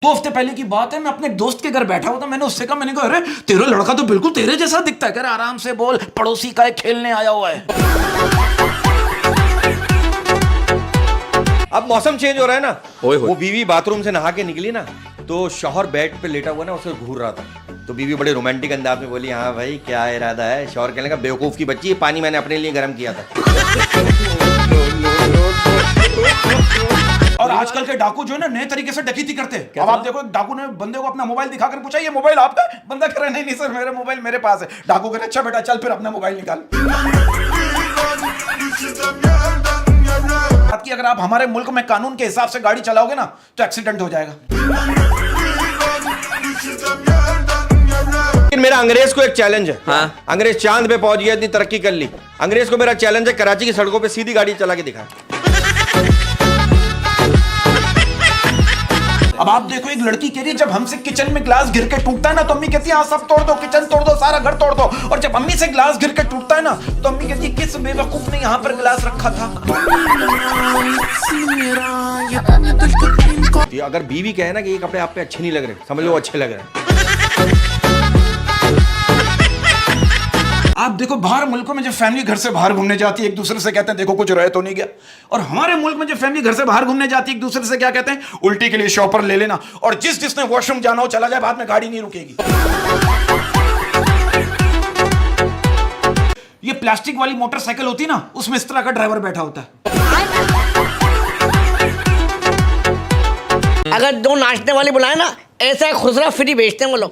2 हफ्ते पहले की बात है, मैं अपने दोस्त के घर बैठा हुआ था, मैंने उससे कहा, मैंने कहा अरे तेरा लड़का तो बिल्कुल तेरे जैसा दिखता है। कह रहा आराम से बोल, पड़ोसी का खेलने आया हुआ है। अब मौसम चेंज हो रहा है ना, वो बीवी बाथरूम से नहा के निकली ना, तो शौहर बेड पे लेटा हुआ ना उसे घूर रहा था। तो बीवी बड़े रोमांटिक अंदाज में बोली, हाँ भाई क्या इरादा है? शौहर कहने लगा, बेवकूफ की बच्ची, ये पानी मैंने अपने लिए गर्म किया था। और आजकल के डाकू जो है ना, नए तरीके से डकैती करते हैं। अब आप देखो, डाकू ने बंदे को अपना मोबाइल दिखाकर पूछा, ये मोबाइल आपका है? बंदा कह रहा है नहीं सर, मेरा मोबाइल मेरे पास है। डाकू कह रहा अच्छा बेटा चल फिर अपना मोबाइल निकाल। बात की, अगर आप हमारे मुल्क में कानून के हिसाब से गाड़ी चलाओगे ना तो एक्सीडेंट हो जाएगा। मेरा अंग्रेज को एक चैलेंज है। हाँ? अंग्रेज चांद पे पहुंच गया, इतनी तरक्की कर ली। अंग्रेज को मेरा चैलेंज है, कराची की सड़कों पे सीधी गाड़ी चला के दिखा। अब आप देखो, एक लड़की कह रही है जब हमसे किचन में ग्लास गिर के टूटता है ना तो अम्मी कहती है हाँ सब तोड़ दो, किचन तोड़ दो, सारा घर तोड़ दो। और जब अम्मी से ग्लास गिर के टूटता है ना तो अम्मी कहती है किस बेवकूफ ने यहाँ पर ग्लास रखा था। अगर बीवी कहे ना कि ये कपड़े आप पे अच्छे नहीं लग रहे, समझ लो अच्छे लग रहे हैं। आप देखो, बाहर मुल्कों में जब फैमिली घर से बाहर घूमने जाती है, एक दूसरे से कहते हैं देखो कुछ रह तो नहीं गया। और हमारे मुल्क में जब फैमिली घर से बाहर घूमने जाती है, एक दूसरे से क्या कहते हैं, उल्टी के लिए शॉपर ले लेना, और जिसने वॉशरूम जाना हो चला जाए, बाद में गाड़ी नहीं रुकेगी। ये प्लास्टिक वाली मोटरसाइकिल होती ना, उसमें इस तरह का ड्राइवर बैठा होता है। अगर 2 नाचने वाले बुलाए ना, ऐसा खुसरा फ्री बेचते हैं वो लोग।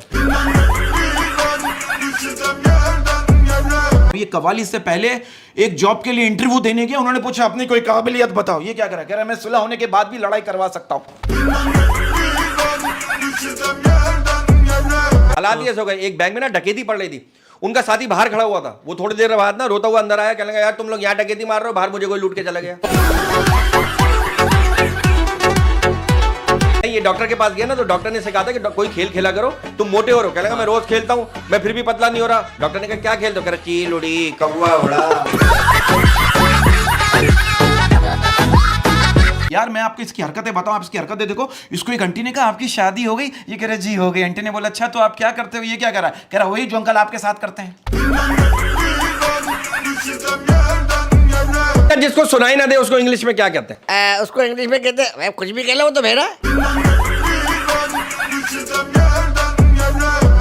ये कवाली से पहले एक जॉब के लिए इंटरव्यू देने गया, उन्होंने पूछा अपनी कोई काबिलियत बताओ। ये क्या कह रहा है मैं सुलह होने के बाद भी लड़ाई करवा सकता हूं। हालात ये हो गए, एक बैंक में ना डकैती पड़ रही थी, उनका साथी बाहर खड़ा हुआ था। वो थोड़ी देर बाद ना रोता हुआ अंदर आया, कहने लगा यार तुम लोग यहाँ डकैती मार रहे हो, बाहर मुझे कोई लूट के चला गया। ये डॉक्टर के पास गया ना, तो डॉक्टर ने सिखाया था कि कोई खेल खेला करो, तुम मोटे हो रहे हो। कहने लगा मैं रोज खेलता हूँ, मैं फिर भी पतला नहीं हो रहा। डॉक्टर ने कहा क्या खेलते हो? कह रहा चील उड़ी, कौवा उड़ा। यार मैं आपको इसकी हरकतें बताऊं, आप इसकी हरकतें देखो। इसको एक आंटी ने कहा आपकी शादी हो गई? ये कह रहे जी हो गई। आंटी ने बोला अच्छा तो आप क्या करते हो? ये क्या कर रहा है? कह रहा वही जो अंकल आपके साथ करते हैं। जिसको सुनाई ना दे उसको इंग्लिश में क्या कहते हैं? उसको इंग्लिश में कहते हैं कुछ भी कह लो, वो तो मेरा।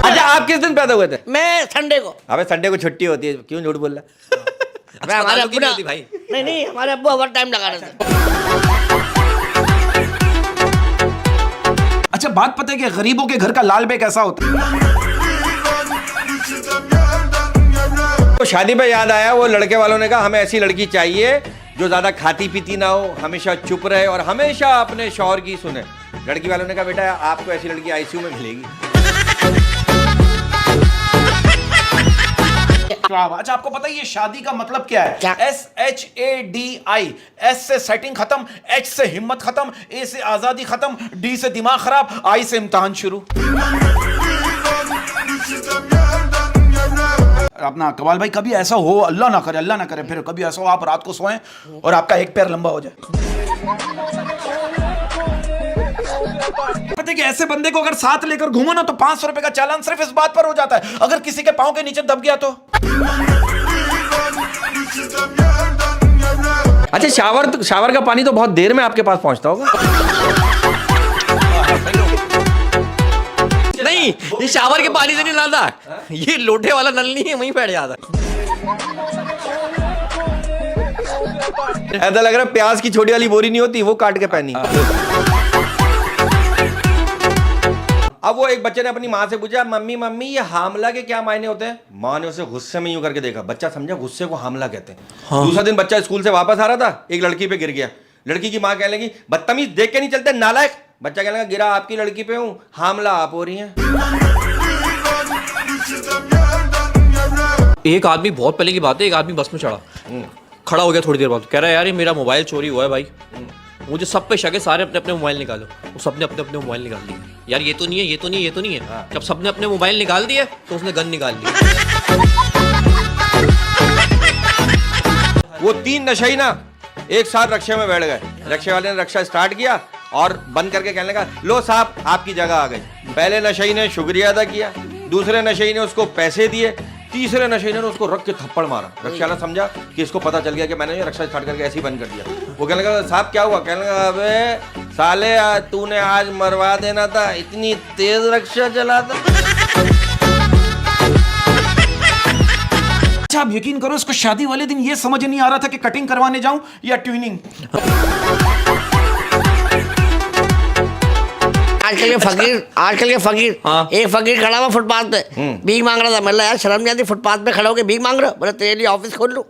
अच्छा आप किस दिन पैदा हुए थे? मैं संडे को। अबे संडे को छुट्टी होती है, क्यों झूठ बोल रहा? हमारे अब्बू ना, भाई नहीं हमारे अब्बू ओवर टाइम लगा रहे थे। अच्छा बात पता है कि गरीबों के घर का लाल बेग कैसा होता है? तो शादी पे याद आया, वो लड़के वालों ने कहा हमें ऐसी लड़की चाहिए जो ज्यादा खाती पीती ना हो, हमेशा चुप रहे और हमेशा अपने शौहर की सुने। लड़की वालों ने कहा बेटा आपको ऐसी लड़की आईसीयू में मिलेगी। अच्छा आपको पता है ये शादी का मतलब क्या है? SHADI। S से सेटिंग खत्म, H से हिम्मत खत्म, A से आजादी खत्म, D से दिमाग खराब, I से इम्तिहान शुरू। अपना कवाल भाई, कभी ऐसा हो, अल्लाह ना करे फिर कभी ऐसा हो आप रात को सोएं और आपका एक पैर लंबा हो जाए। पता है कि ऐसे बंदे को अगर साथ लेकर घूमो ना तो 500 रुपए का चालान सिर्फ इस बात पर हो जाता है, अगर किसी के पांव के नीचे दब गया तो। अच्छा शावर का पानी तो बहुत देर में आपके पास पहुंचता होगा। नहीं, ये शावर के पानी से नहीं लाता, ये लोटे वाला नल नहीं है, वहीं बैठ जाता। ऐसा लग रहा है प्याज की छोटी वाली बोरी नहीं होती, वो काट के पहनी। अब वो एक बच्चे ने अपनी माँ से पूछा मम्मी ये हामला के क्या मायने होते हैं? माँ ने उसे गुस्से में यूं करके देखा, बच्चा समझा गुस्से को हामला कहते हैं। हाँ। दूसरा दिन बच्चा स्कूल से वापस आ रहा था, एक लड़की पे गिर गया। लड़की की माँ कहने लगी बदतमीज देख के नहीं चलते नालायक। बच्चा कहने लगा गिरा आपकी लड़की पे हूँ, हामला आप हो रही हैं। एक आदमी, बहुत पहले की बात है, एक आदमी बस में चढ़ा, खड़ा हो गया थोड़ी देर बाद, कह रहा है यार ये मेरा मोबाइल चोरी हुआ है भाई, मुझे सब पे शक है, सारे अपने अपने मोबाइल निकालो। वो सबने अपने अपने मोबाइल निकाल लिए। यार ये तो नहीं है, ये तो नहीं है, ये तो नहीं है। हाँ। जब सबने अपने मोबाइल निकाल दिए तो उसने गन निकाल ली। वो 3 नशई ना एक साथ रक्षा में बैठ गए। रक्षा वाले ने रक्षा स्टार्ट किया, और बंद करके कहने लगा, लो साहब आपकी जगह आ गई। पहले नशई ने शुक्रिया अदा किया, दूसरे नशई ने उसको पैसे दिए, तीसरे नशे ने उसको रख के थप्पड़ मारा। रक्षा वाला समझा कि इसको पता चल गया कि मैंने रक्षा स्टार्ट करके ऐसे ही बंद कर दिया। वो कहने लगा, साहब क्या हुआ? कहने लगा, अबे साले तूने आज मरवा देना था, इतनी तेज रक्षा चलाता। अच्छा आप यकीन करो, इसको शादी वाले दिन ये समझ नहीं आ रहा था कि कटिंग करवाने जाऊं या ट्यूनिंग। आजकल के फकीर हाँ। एक फकीर खड़ा हुआ फुटपाथ पे भीख मांग रहा था। मैं यार शर्म नहीं आती, फुटपाथ पे खड़ा होकर भीख मांग रहा हूं। बोला तेरे लिए ऑफिस खोल लूं।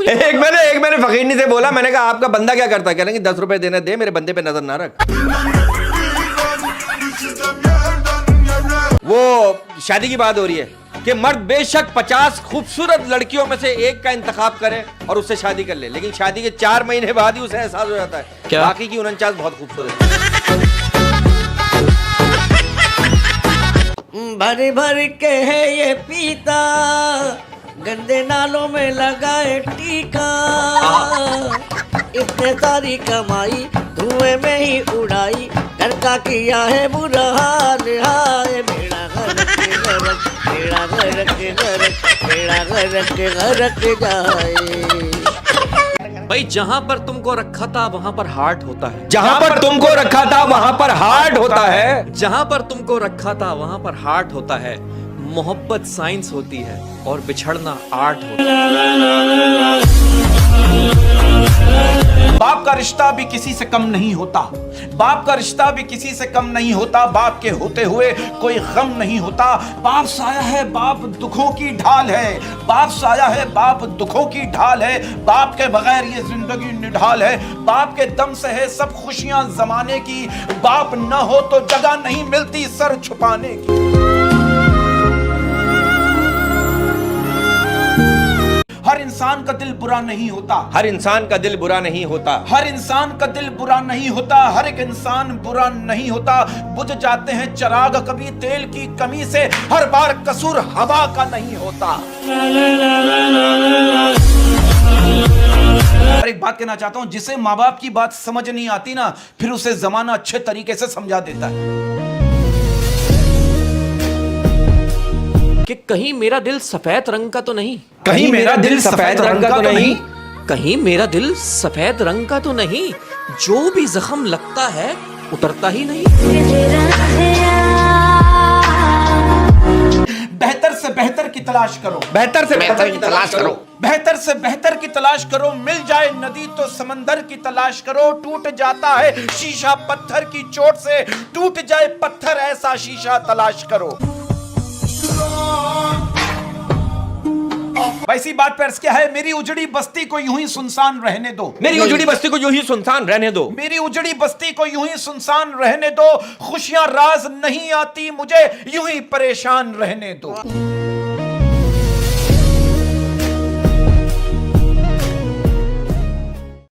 एक मैंने फकीरनी से बोला, मैंने कहा आपका बंदा क्या करता है? कहने की 10 रुपए देने दे, मेरे बंदे पे नजर ना रख। वो शादी की बात हो रही है कि मर्द बेशक 50 खूबसूरत लड़कियों में से एक का इंतखाब करे और उससे शादी कर ले, लेकिन शादी के 4 महीने बाद ही उसे एहसास हो जाता है क्या? बाकी की 49 बहुत खूबसूरत है। भर भर के है ये पीता, गंदे नालों में लगाए टीका। इतने सारी कमाई धुएं में ही उड़ाई, घर का किया है बुरा हाल। हाय मेरा घर के घर, मेरा घर के घर, मेरा घर के घर के जाए। भाई जहां पर तुमको रखा था वहां पर हार्ट होता है। जहां पर तुमको रखा था वहां पर हार्ट होता है। जहां पर तुमको रखा था वहां पर हार्ट होता है। मोहब्बत साइंस होती है और बिछड़ना आर्ट होता है। बाप का रिश्ता भी किसी से कम नहीं होता। बाप का रिश्ता भी किसी से कम नहीं होता। बाप के होते हुए कोई गम नहीं होता। बाप साया है, बाप दुखों की ढाल है। बाप साया है, बाप दुखों की ढाल है। बाप के बगैर ये जिंदगी निढाल है। बाप के दम से है सब खुशियां जमाने की। बाप न हो तो जगह नहीं मिलती सर छुपाने की। हर इंसान का दिल बुरा नहीं होता। हर इंसान का दिल बुरा नहीं होता। हर इंसान का दिल बुरा नहीं होता। हर एक इंसान बुरा नहीं होता। बुझ जाते हैं चिराग कभी तेल की कमी से। हर बार कसूर हवा का नहीं होता। और एक बात कहना चाहता हूं, जिसे माँ बाप की बात समझ नहीं आती ना, फिर उसे जमाना अच्छे तरीके से समझा देता है कि कहीं मेरा दिल सफेद रंग का तो नहीं। कहीं मेरा दिल सफेद रंग का तो नहीं। कहीं मेरा दिल सफेद रंग का तो नहीं। जो भी जख्म लगता है उतरता ही नहीं। बेहतर से बेहतर की तलाश करो। बेहतर से बेहतर की तलाश करो। बेहतर से बेहतर की तलाश करो। मिल जाए नदी तो समंदर की तलाश करो। टूट जाता है शीशा पत्थर की चोट से। टूट जाए पत्थर ऐसा शीशा तलाश करो। वैसी बात पर क्या है, मेरी उजड़ी बस्ती को यूं ही सुनसान रहने दो। मेरी उजड़ी बस्ती को यूं ही सुनसान रहने दो। मेरी उजड़ी बस्ती को यूं ही सुनसान रहने दो। खुशियां राज नहीं आती मुझे, यूं ही परेशान रहने दो।